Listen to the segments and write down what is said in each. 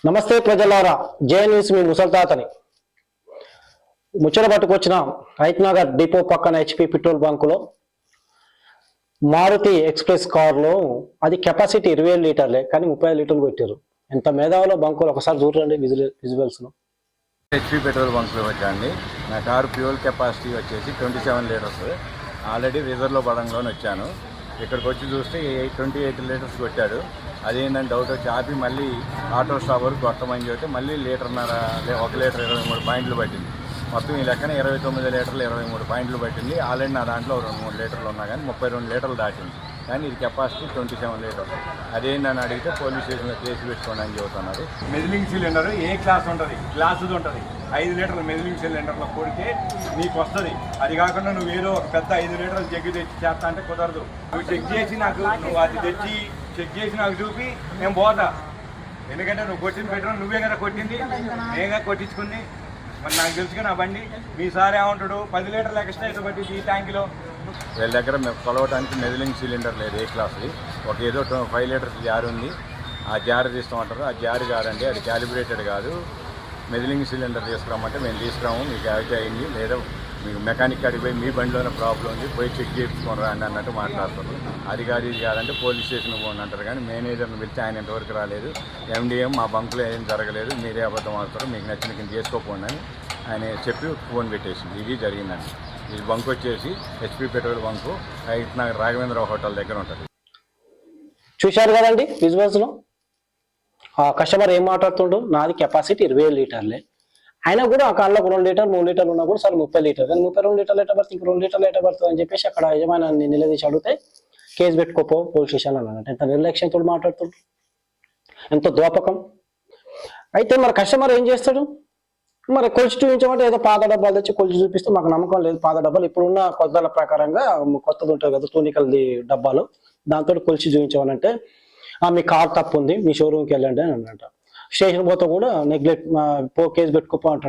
నమస్తే ప్రజలారా, జే న్యూస్ మీ ముసల్తాతని. ముచ్చట పట్టుకొచ్చిన రైత్నగర్ డిపో పక్కన హెచ్పి పెట్రోల్ బంకులో మారుతి ఎక్స్ప్రెస్ కారులో అది కెపాసిటీ 20 లీటర్లే కానీ 30 లీటర్లు పెట్టారు. ఎంత మేధావులో బంకులు ఒకసారి చూడండి విజువల్స్ లో. హెచ్పి పెట్రోల్ బంక్లో వచ్చాండి. నా కారు ఫ్యూయల్ కెపాసిటీ వచ్చేసి 27 లీటర్స్. ఆల్రెడీ రిజర్వ్లో పడంలోనే వచ్చాను. ఇక్కడికి వచ్చి చూస్తే 28 లీటర్స్ కొట్టాడు. అదేంటంటే డౌట్ వచ్చి ఆపి మళ్ళీ ఆటో స్టాప్ వరకు కొట్టమని చెప్తే మళ్ళీ 1 లీటర్ 23 పాయింట్లు పట్టింది. మొత్తం ఈ లెక్కన 29 లీటర్లు 23 పాయింట్లు పట్టింది. ఆల్రెడీ నా దాంట్లో 2-3 లీటర్లు ఉన్నా కానీ 32 లీటర్లు దాటింది. కానీ ఇది కెపాసిటీ 27 లీటర్స్. అదేంటని అడిగితే పోలీస్ స్టేషన్లో కేసు పెట్టుకోండి అని చెబుతున్నారు. మెజిలింగ్ సిలిండర్ ఏ క్లాస్ ఉంటుంది, గ్లాసుది ఉంటుంది. 5 లీటర్ల మెజిలింగ్ సిలిండర్లో కొడితే నీకు వస్తుంది. అది కాకుండా నువ్వు ఏదో ఒక పెద్ద 5 లీటర్లు జగ్గు తెచ్చి చేస్తా అంటే కుదరదు. నువ్వు చెక్ చేసి నువ్వు అది తెచ్చి చెక్ చేసి నాకు చూపి నేను పోతా. ఎందుకంటే నువ్వు కొట్టిన పెట్రోల్ నువ్వే కదా కొట్టింది, నేనే కొట్టించుకుంది. మరి నాకు తెలుసుగా నా బండి. మీ సార్ ఏమంటాడు 10 లీటర్లు ఎక్స్ట్రా అయితే పట్టింది ఈ ట్యాంకులో. వీళ్ళ దగ్గర మేము కొలవడానికి మెజిలింగ్ సిలిండర్ లేదు ఏ క్లాస్ది. ఒక ఏదో 5 లీటర్స్ జార్ ఉంది. ఆ జార్ తీస్తామంటారు. ఆ జార్ కాదండి, అది క్యాలిబ్రేటెడ్ కాదు. మెజిలింగ్ సిలిండర్ తీసుకురామంటే మేము తీసుకురాము, మీకు అయితే అయింది లేదా మీకు మెకానిక్ కాడికి పోయి మీ బండిలోనే ప్రాబ్లం ఉంది పోయి చెక్ చేయించుకొని రండి అన్నట్టు మాట్లాడుతున్నారు. అది కాదు ఇది కాదంటే పోలీస్ స్టేషన్కి పోండి అంటారు. కానీ మేనేజర్ని పిలిచి ఆయన ఇంతవరకు రాలేదు. ఎండిఎం మా బంకులో ఏం జరగలేదు, మీరే అబద్ధం ఆడుతారు, మీకు నచ్చిన కింద చేసుకోకపోండి అని ఆయన చెప్పి ఫోన్ పెట్టేసింది. ఇది జరిగిందండి. ఈ బంక్ వచ్చేసి HP petrol bunk Raithnagar Raghavendra hotel దగ్గర ఉంటుంది. చూశారు కదండి విజువల్స్ లో. ఆ కస్టమర్ ఏం మాట్లాడుతుండో, నాది కెపాసిటీ 20 లీటర్లే అయినా కూడా ఆ కాళ్ళలో 2 లీటర్లు 3 లీటర్లు ఉన్నా కూడా సరే 30 లీటర్లు కానీ 32 లీటర్లు ఎట్ట పడుతుంది, ఇంక 2 లీటర్లు ఎట్ట పడుతుంది అని చెప్పేసి అక్కడ యజమానాన్ని నిలదీసి అడిగితే కేసు పెట్టుకోపో పోలీస్ స్టేషన్ అన్నాడు. ఎంత నిర్లక్ష్యంతో మాట్లాడుతుండ్రు, ఎంత దోపకం. అయితే మరి కస్టమర్ ఏం చేస్తాడు, మరి కొలిచి చూపించమంటే ఏదో పాత డబ్బాలు తెచ్చి కొలిచి చూపిస్తే మాకు నమ్మకం లేదు. పాత డబ్బాలు ఇప్పుడున్న కొత్తల ప్రకారంగా కొత్తది ఉంటుంది కదా టూనికల్ది డబ్బాలు, దాంతో కొలిచి చూపించమనంటే మీ కార్ తప్పు ఉంది, మీ షోరూమ్కి వెళ్ళండి అని అన్నట. స్టేషన్ పోతే కూడా నెగ్లెక్ట్ కేసు పెట్టుకోపో అంట.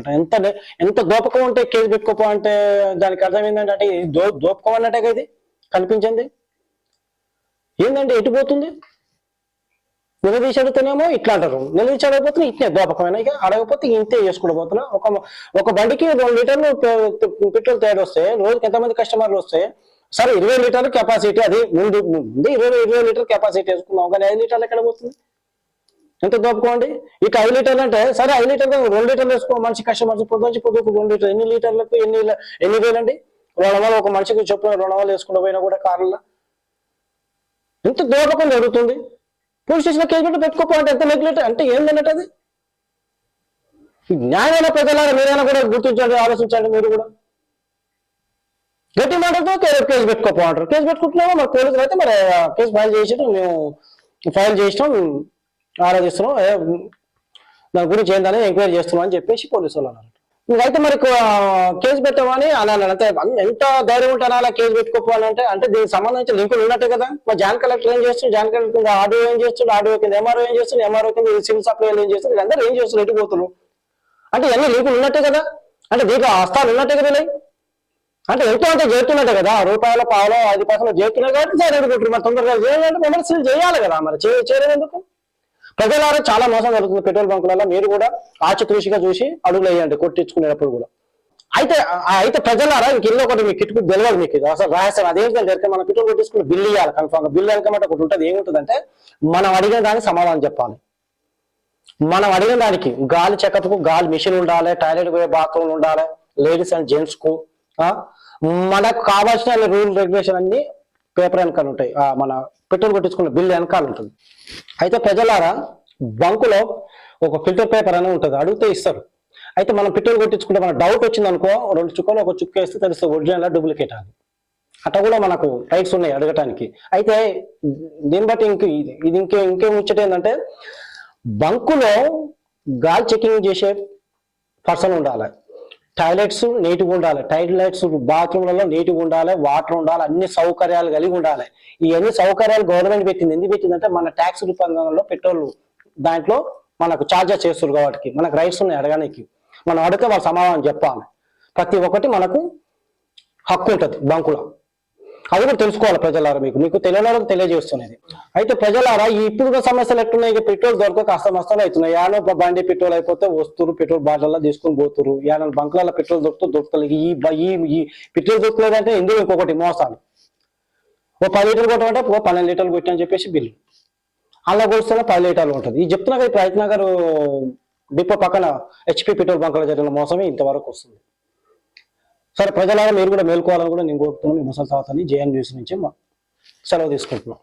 ఎంత దోపకం ఉంటే కేసు పెట్టుకోపో అంటే దానికి అర్థం ఏంటంటే దోపకం అన్నట్టే కదా ఇది కనిపించింది. ఏంటంటే ఎటు పోతుంది, నిలదీసి అడుగుతానేమో ఇట్లా అంటారు, నిలదీసి అడగపోతున్నా ఇట్నే దోపకమైన, ఇక అడగపోతే ఇంతే చేసుకుంటూ పోతున్నా. ఒక బండికి 2 లీటర్లు పెట్రోల్ తయారు వస్తే రోజుకి ఎంతమంది కస్టమర్లు వస్తే సరే 20 లీటర్లు కెపాసిటీ, అది ముందు 20 లీటర్ కెపాసిటీ వేసుకున్నాం కానీ 5 లీటర్లు ఎక్కడ పోతుంది, ఎంత దోపుకోండి. ఇక 5 లీటర్లు అంటే సరే 5 లీటర్లు 2 లీటర్లు వేసుకో. మనిషి కస్టమర్స్ పొద్దుకు 2 లీటర్లు, ఎన్ని లీటర్లకు ఎన్ని వేలండి, 200 ఒక మనిషికి చొప్పున 200 వేసుకుంటూ పోయినా కూడా కార్లలో ఎంత దోపకం జరుగుతుంది. పోలీస్ స్టేషన్లో కేసు పెట్టుకోపో అంటే ఎంత నెగ్లెక్ట్ అంటే ఏందన్నట్టు అది. న్యాయమైన ప్రజలారా మీరైనా కూడా గుర్తించండి, ఆలోచించండి. మీరు కూడా గట్టి మాటలతో కేసు పెట్టుకోపో అంటారు. కేసు పెట్టుకుంటున్నామో మరి పోలీసులు అయితే మరి కేసు ఫైల్ చేసినాం, మేము ఫైల్ చేసినాం, ఆలోచిస్తున్నాం, దాని గురించి ఏంటనే ఎంక్వైరీ చేస్తున్నాం అని చెప్పేసి పోలీసు వాళ్ళు అన్నారు. ఇంకైతే మరి కేసు పెట్టామని అన్నాను. అంతే ఎంత ధైర్యం ఉంటాను అలా కేసు పెట్టుకోపోవాలి అంటే దీనికి సంబంధించిన లింకులు ఉన్నట్టే కదా. మరి జాయింట్ కలెక్టర్ ఏం చేస్తుంది, జాయింట్ కలెక్టర్ కింద ఆర్డీఓ ఏం చేస్తుంది, ఆర్డీఓ కింద ఎంఆర్ఓ ఏం చేస్తుంది, ఎంఆర్ఓ కింద సివిల్ సప్లైలు ఏం చేస్తుంది, వీళ్ళందరూ ఏం చేస్తారు, ఎటుపోతున్నారు అంటే ఇవన్నీ లింకులు ఉన్నట్టే కదా. అంటే దీంట్లో హస్తాలు ఉన్నట్టే కదా, అంటే ఎంతో అంత చేరుతున్నట్టే కదా. రూపాయల పావులో 5 పైసలు చేరుతున్నాయి కాబట్టి సరే ఎదుగుంటారు. మరి తొందరగా చేయాలంటే విమర్శలు చేయాలి కదా. మరి చేయలేందుకు ప్రజలారా చాలా మోసం జరుగుతుంది పెట్రోల్ బంకులలో. మీరు కూడా ఆచితూచిగా చూసి అడుగులు వేయండి కొట్టించుకునేటప్పుడు కూడా. అయితే ప్రజలారా ఇంక ఇల్లు ఒకటి మీకు కిట్టుకు తెలియదు, మీకు అసలు రహస్యం అదేంటంటే మనం పెట్రోల్ కొట్టించుకుని బిల్లు ఇవ్వాలి కన్ఫామ్గా. బిల్లు వెనకమంటే ఒకటి ఉంటుంది, ఏముంటుందంటే మనం అడిగిన దానికి సమాధానం చెప్పాలి. మనం అడిగిన దానికి గాలి చెకప్కు గాలి మిషన్ ఉండాలి, టాయిలెట్ పోయే బాత్రూమ్ ఉండాలి, లేడీస్ అండ్ జెంట్స్ కు మనకు కావాల్సిన రూల్ రెగ్యులేషన్ అన్ని పేపర్ వెనకాల ఉంటాయి, మన పెట్రోల్ కొట్టించుకున్న బిల్లు వెనకాల ఉంటుంది. అయితే ప్రజలారా బంకులో ఒక ఫిల్టర్ పేపర్ అని ఉంటుంది, అడిగితే ఇస్తారు. అయితే మనం పెట్రోల్ కొట్టించుకుంటే మన డౌట్ వచ్చింది అనుకో, 2 చుక్కలు ఒక చుక్క వేస్తే తెలుస్తుంది ఒరిజినల్ డూప్లికేట్ అని. అట్లా కూడా మనకు రైట్స్ ఉన్నాయి అడగటానికి. అయితే దీన్ని బట్టి ఇది ఇంకేం ముచ్చట ఏంటంటే బంకులో గాలి చెకింగ్ చేసే పర్సన్ ఉండాలి, టాయిలెట్స్ నీట్గా ఉండాలి, టాయిలెట్స్ బాత్రూమ్లలో నీట్గా ఉండాలి, వాటర్ ఉండాలి, అన్ని సౌకర్యాలు కలిగి ఉండాలి. ఈ అన్ని సౌకర్యాలు గవర్నమెంట్ పెట్టింది. ఎందుకు పెట్టిందంటే మన ట్యాక్స్ రూపంలో పెట్రోల్ దాంట్లో మనకు ఛార్జెస్ చేస్తారు కాబట్టి మనకు రైట్స్ ఉన్నాయి అడగడానికి. మనం అడిగితే వాళ్ళు సమాధానం చెప్పాలి. ప్రతి ఒక్కటి మనకు హక్కు ఉంటుంది బంకులో. అది కూడా తెలుసుకోవాలి ప్రజలారా, మీకు తెలియని వాళ్ళకి తెలియజేస్తున్నది. అయితే ప్రజలారా ఈ ఇప్పుడు సమస్యలు ఎట్లున్నాయి, ఇక పెట్రోల్ దొరకక కాస్త మస్తాలు అవుతున్నాయి. యానో బండి పెట్రోల్ అయిపోతే వస్తురు పెట్రోల్ బాటిల్లో తీసుకొని పోతురు, యానో బంకులలో పెట్రోల్ దొరకలేదు. ఈ పెట్రోల్ దొరకలేదంటే ఇందులో ఇంకొకటి మోసాలు. ఓ 10 లీటర్లు కొట్టమంటే 12 లీటర్లు కొట్టి అని చెప్పేసి బిల్లు, అలా కొలిస్తేనే 10 లీటర్లు ఉంటుంది. ఈ చెప్తున్నా కదా, రైతు నగర్ డిపో పక్కన HP పెట్రోల్ బంకులో జరిగిన మోసమే ఇంతవరకు వస్తుంది. సరే ప్రజలారా, మీరు కూడా మేల్కోవాలని కూడా నేను కోరుతున్నాను. మీ ముసలి తాతని JN న్యూస్ నుంచి సెలవు తీసుకుంటున్నాం.